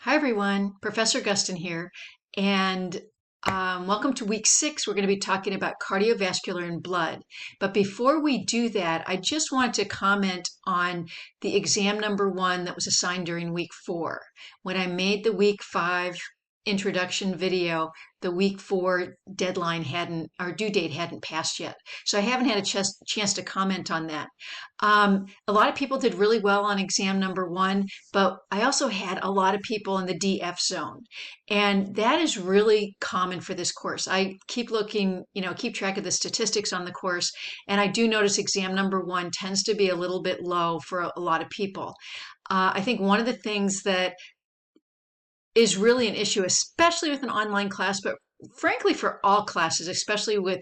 Hi everyone, Professor Gustin here, and welcome to week 6. We're going to be talking about cardiovascular and blood. But before we do that, I just wanted to comment on the exam number 1 that was assigned during week 4. When I made the week 5 introduction video, the week 4 deadline hadn't, or due date hadn't passed yet. So I haven't had a chance to comment on that. A lot of people did really well on exam number 1, but I also had a lot of people in the DF zone. And that is really common for this course. I keep looking, keep track of the statistics on the course, and I do notice exam number 1 tends to be a little bit low for a lot of people. I think one of the things that is really an issue, especially with an online class, but frankly for all classes, especially with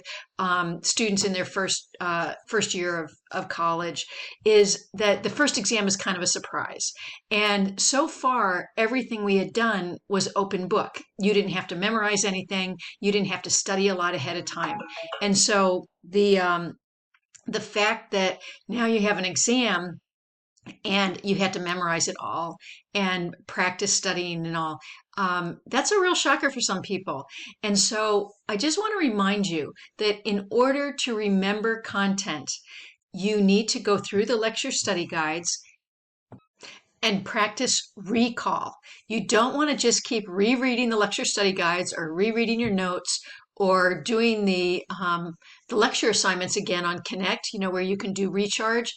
students in their first year of college, is that the first exam is kind of a surprise. And so far, everything we had done was open book. You didn't have to memorize anything. You didn't have to study a lot ahead of time. And so the fact that now you have an exam and you had to memorize it all and practice studying and all. That's a real shocker for some people. And so I just want to remind you that in order to remember content, you need to go through the lecture study guides and practice recall. You don't want to just keep rereading the lecture study guides or rereading your notes or doing the lecture assignments again on Connect, where you can do recharge,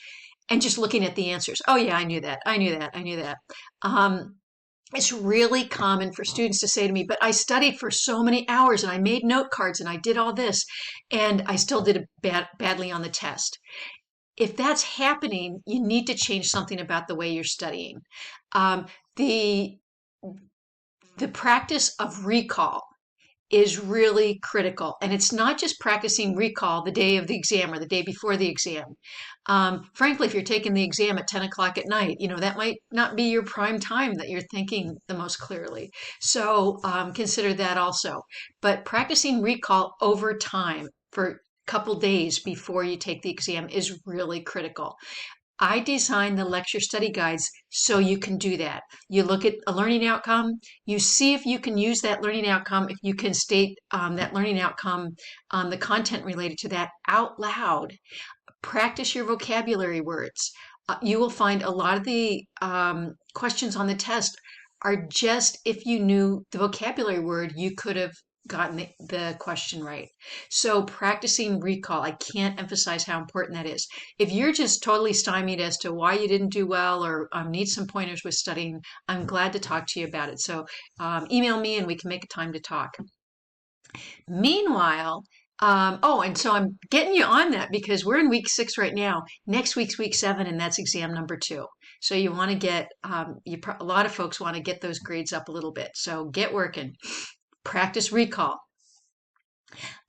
and just looking at the answers. Oh yeah, I knew that. I knew that. I knew that. It's really common for students to say to me, but I studied for so many hours and I made note cards and I did all this and I still did badly on the test. If that's happening, you need to change something about the way you're studying. The practice of recall is really critical. And it's not just practicing recall the day of the exam or the day before the exam. Frankly, if you're taking the exam at 10 o'clock at night, that might not be your prime time that you're thinking the most clearly. So consider that also. But practicing recall over time for a couple days before you take the exam is really critical. I designed the lecture study guides so you can do that. You look at a learning outcome, you see if you can use that learning outcome, if you can state that learning outcome, the content related to that out loud. Practice your vocabulary words. You will find a lot of the questions on the test are just if you knew the vocabulary word, you could have gotten the question right. So practicing recall, I can't emphasize how important that is. If you're just totally stymied as to why you didn't do well or need some pointers with studying, I'm glad to talk to you about it. So email me and we can make a time to talk. Meanwhile, and so I'm getting you on that because we're in week 6 right now. Next week's week 7, and that's exam number 2. So you want to get, a lot of folks want to get those grades up a little bit. So get working. Practice recall.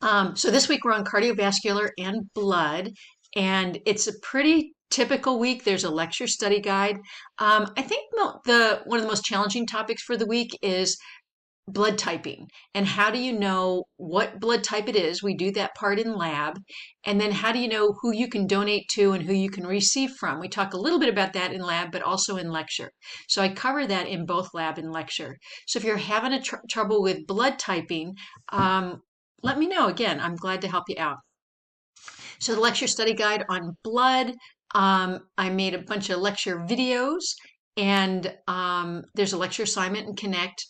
So this week we're on cardiovascular and blood, and it's a pretty typical week. There's a lecture study guide. I think one of the most challenging topics for the week is blood typing. And how do you know what blood type it is? We do that part in lab. And then how do you know who you can donate to and who you can receive from? We talk a little bit about that in lab, but also in lecture. So I cover that in both lab and lecture. So if you're having a trouble with blood typing, let me know. Again, I'm glad to help you out. So the lecture study guide on blood, I made a bunch of lecture videos, and there's a lecture assignment in Connect.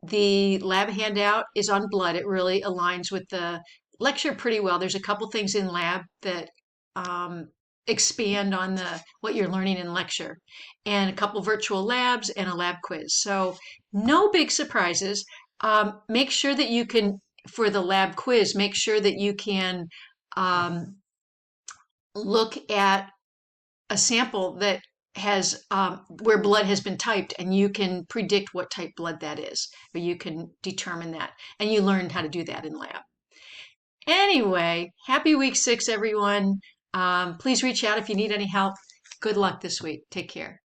The lab handout is on blood. It really aligns with the lecture pretty well. There's a couple things in lab that expand on what you're learning in lecture, and a couple virtual labs and a lab quiz. So no big surprises. Make sure that you can, for the lab quiz, make sure that you can look at a sample that has where blood has been typed, and you can predict what type blood that is, or you can determine that, and you learn how to do that in lab. Anyway, happy week 6, everyone. Please reach out if you need any help. Good luck this week. Take care.